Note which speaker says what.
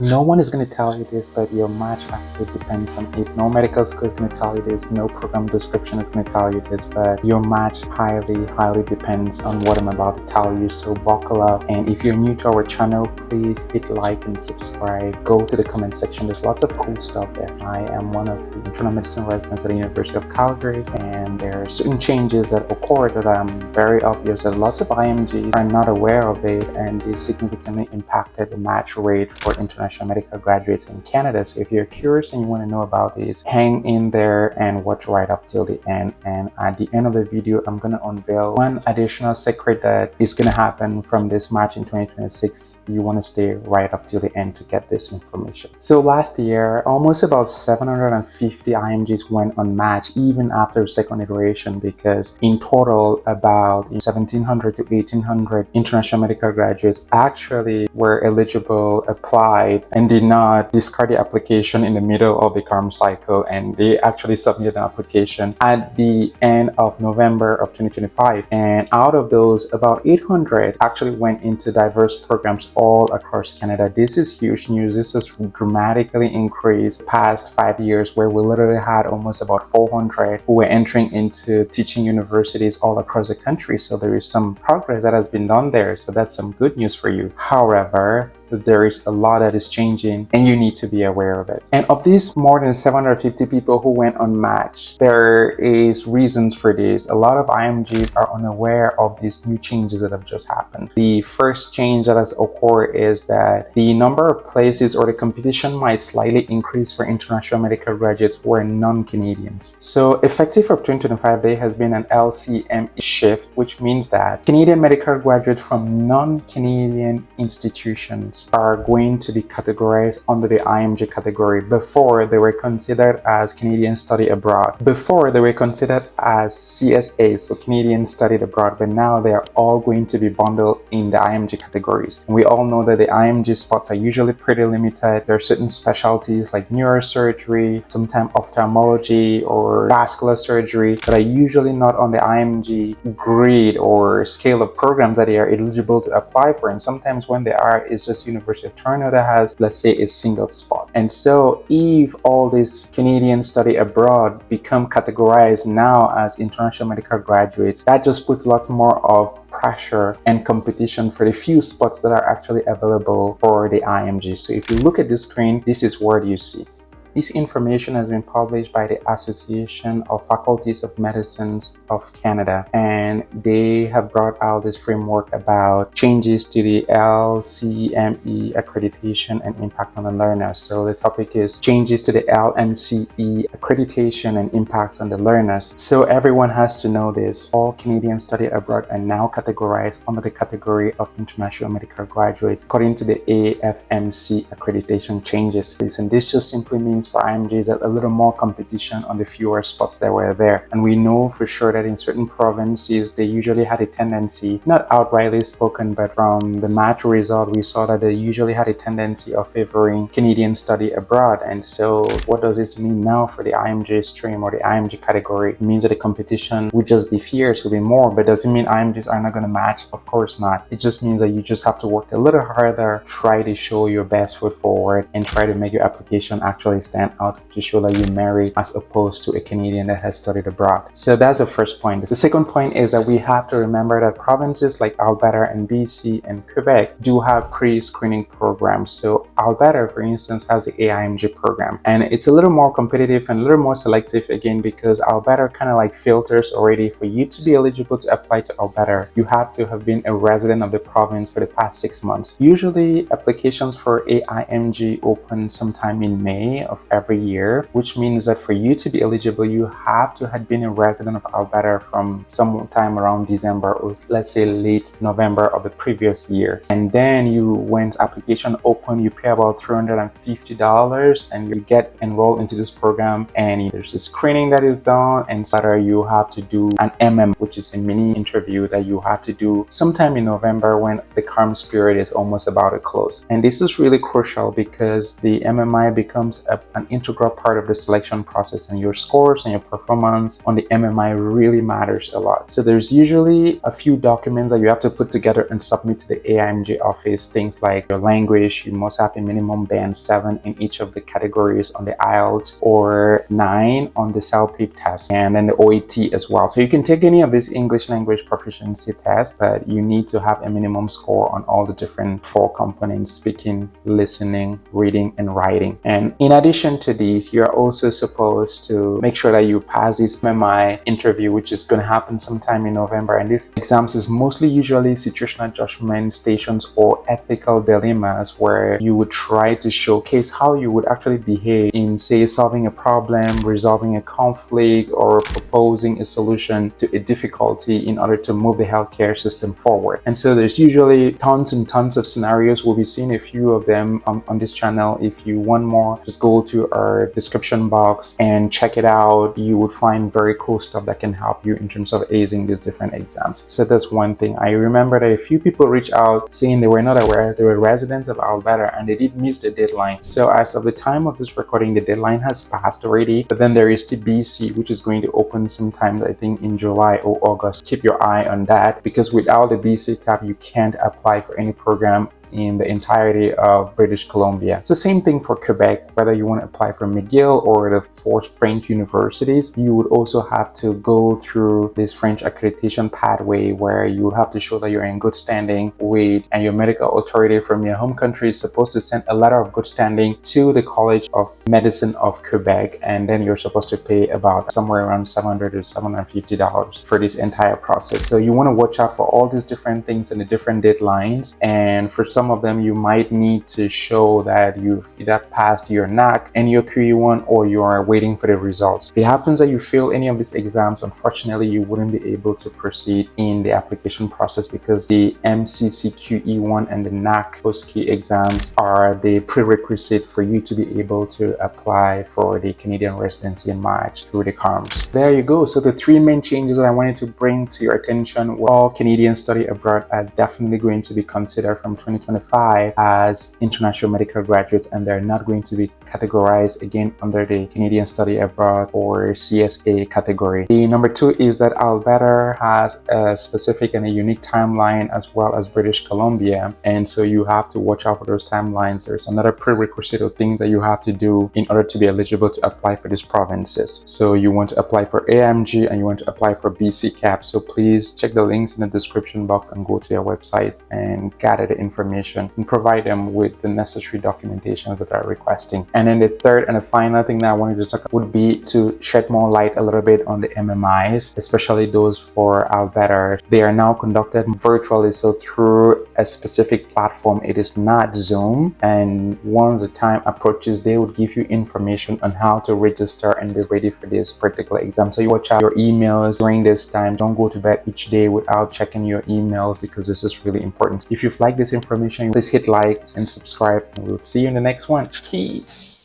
Speaker 1: No one is going to tell you this, but your match actually depends on it. No medical school is going to tell you this. No program description is going to tell you this, but your match highly depends on what I'm about to tell you. So buckle up. And if you're new to our channel, please hit like and subscribe. Go to the comment section. There's lots of cool stuff there. I am one of the internal medicine residents at the University of Calgary, and there are certain changes that occur that are very obvious that lots of IMGs are not aware of it, and it significantly impacted the match rate for international medical graduates in Canada. So if you're curious and you want to know about this, hang in there and watch right up till the end. And at the end of the video, I'm going to unveil one additional secret that is going to happen from this match in 2026. You want to stay right up till the end to get this information. So last year, almost about 750 IMGs went unmatched even after the second iteration, because in total about 1700 to 1800 international medical graduates actually were eligible, applied, and did not discard the application in the middle of the CaRMS cycle, and they actually submitted an application at the end of November of 2025. And out of those, about 800 actually went into diverse programs all across Canada. This is huge news. This has dramatically increased the past 5 years, where we literally had almost about 400 who were entering into teaching universities all across the country. So there is some progress that has been done there. So that's some good news for you. However, there is a lot that is changing and you need to be aware of it. And of these more than 750 people who went unmatched, there is reasons for this. A lot of IMGs are unaware of these new changes that have just happened. The first change that has occurred is that the number of places or the competition might slightly increase for international medical graduates who are non-Canadians. So effective of 2025, there has been an LCME shift, which means that Canadian medical graduates from non-Canadian institutions are going to be categorized under the IMG category. Before, they were considered as Canadian Study Abroad. Before, they were considered as CSA, so Canadian Studied Abroad, but now they are all going to be bundled in the IMG categories. And we all know that the IMG spots are usually pretty limited. There are certain specialties like neurosurgery, sometimes ophthalmology or vascular surgery that are usually not on the IMG grade or scale of programs that they are eligible to apply for. And sometimes when they are, it's just University of Toronto that has, let's say, a single spot. And so if all this Canadian Study Abroad become categorized now as international medical graduates, that just puts lots more of pressure and competition for the few spots that are actually available for the IMG. So if you look at the screen, this is what you see. This information has been published by the Association of Faculties of Medicine of Canada, and they have brought out this framework about changes to the LCME accreditation and impact on the learners. So the topic is changes to the LMCE accreditation and impacts on the learners. So everyone has to know this. All Canadian Study Abroad are now categorized under the category of international medical graduates according to the AFMC accreditation changes. And this just simply means for IMGs that a little more competition on the fewer spots that were there. And we know for sure that in certain provinces, they usually had a tendency, not outrightly spoken, but from the match result, we saw that they usually had a tendency of favoring Canadian Study Abroad. And so what does this mean now for the IMG stream or the IMG category? It means that the competition would just be fierce, would be more, but does it mean IMGs are not going to match? Of course not. It just means that you just have to work a little harder, try to show your best foot forward, and try to make your application actually stand out to show that you merit as opposed to a Canadian that has studied abroad. So that's the first point. The second point is that we have to remember that provinces like Alberta and BC and Quebec do have pre-screening programs. So Alberta, for instance, has the AIMG program, and it's a little more competitive and a little more selective again, because Alberta kind of like filters already. For you to be eligible to apply to Alberta, you have to have been a resident of the province for the past 6 months. Usually applications for AIMG open sometime in May of every year, which means that for you to be eligible, you have to have been a resident of Alberta from sometime around December or let's say late November of the previous year. And then when application open, you pay about $350 and you get enrolled into this program, and there's a screening that is done, and later you have to do an MM, which is a mini interview that you have to do sometime in November when the CaRMS period is almost about to close. And this is really crucial because the MMI becomes a an integral part of the selection process, and your scores and your performance on the MMI really matters a lot. So there's usually a few documents that you have to put together and submit to the IMG office. Things like your language, you must have a minimum band 7 in each of the categories on the IELTS or 9 on the CELPIP test, and then the OET as well. So you can take any of these English language proficiency tests, but you need to have a minimum score on all the different 4 components: speaking, listening, reading, and writing. And in addition to these, you're also supposed to make sure that you pass this MMI interview, which is going to happen sometime in November. And this exams is mostly usually situational judgment stations or ethical dilemmas, where you would try to showcase how you would actually behave in, say, solving a problem, resolving a conflict, or proposing a solution to a difficulty in order to move the healthcare system forward. And so there's usually tons and tons of scenarios. We'll be seeing a few of them on this channel. If you want more, just go to our description box and check it out. You would find very cool stuff that can help you in terms of acing these different exams. So that's one thing. I remember that a few people reached out saying they were not aware they were residents of Alberta and they did miss the deadline. So as of the time of this recording, the deadline has passed already, but then there is the BC, which is going to open sometime, I think, in July or August. Keep your eye on that, because without the BC cap, you can't apply for any program in the entirety of British Columbia. It's the same thing for Quebec. Whether you want to apply for McGill or the 4 French universities, you would also have to go through this French accreditation pathway, where you would have to show that you're in good standing with, and your medical authority from your home country is supposed to send a letter of good standing to the College of Medicine of Quebec, and then you're supposed to pay about somewhere around $700 to $750 for this entire process. So you want to watch out for all these different things and the different deadlines, and for some of them you might need to show that you've either passed your NAC and your QE1, or you are waiting for the results. If it happens that you fail any of these exams, unfortunately you wouldn't be able to proceed in the application process, because the MCC QE1 and the NAC post-key exams are the prerequisite for you to be able to apply for the Canadian residency in March through the CaRMS. There you go. So the 3 main changes that I wanted to bring to your attention were: all Canadian study abroad are definitely going to be considered from 2025 as international medical graduates, and they're not going to be categorized again under the Canadian study abroad or CSA category. The number 2 is that Alberta has a specific and a unique timeline, as well as British Columbia, and so you have to watch out for those timelines. There's another prerequisite of things that you have to do in order to be eligible to apply for these provinces. So you want to apply for IMG and you want to apply for BC cap. So please check the links in the description box and go to their websites and gather the information and provide them with the necessary documentation that they're requesting. And then the third and the final thing that I wanted to talk about would be to shed more light a little bit on the MMIs, especially those for Alberta. They are now conducted virtually, so through a specific platform. It is not Zoom, and once the time approaches, they would give you information on how to register and be ready for this particular exam. So you watch out your emails during this time. Don't go to bed each day without checking your emails, because this is really important. If you've liked this information, please hit like and subscribe, and we'll see you in the next one. Peace.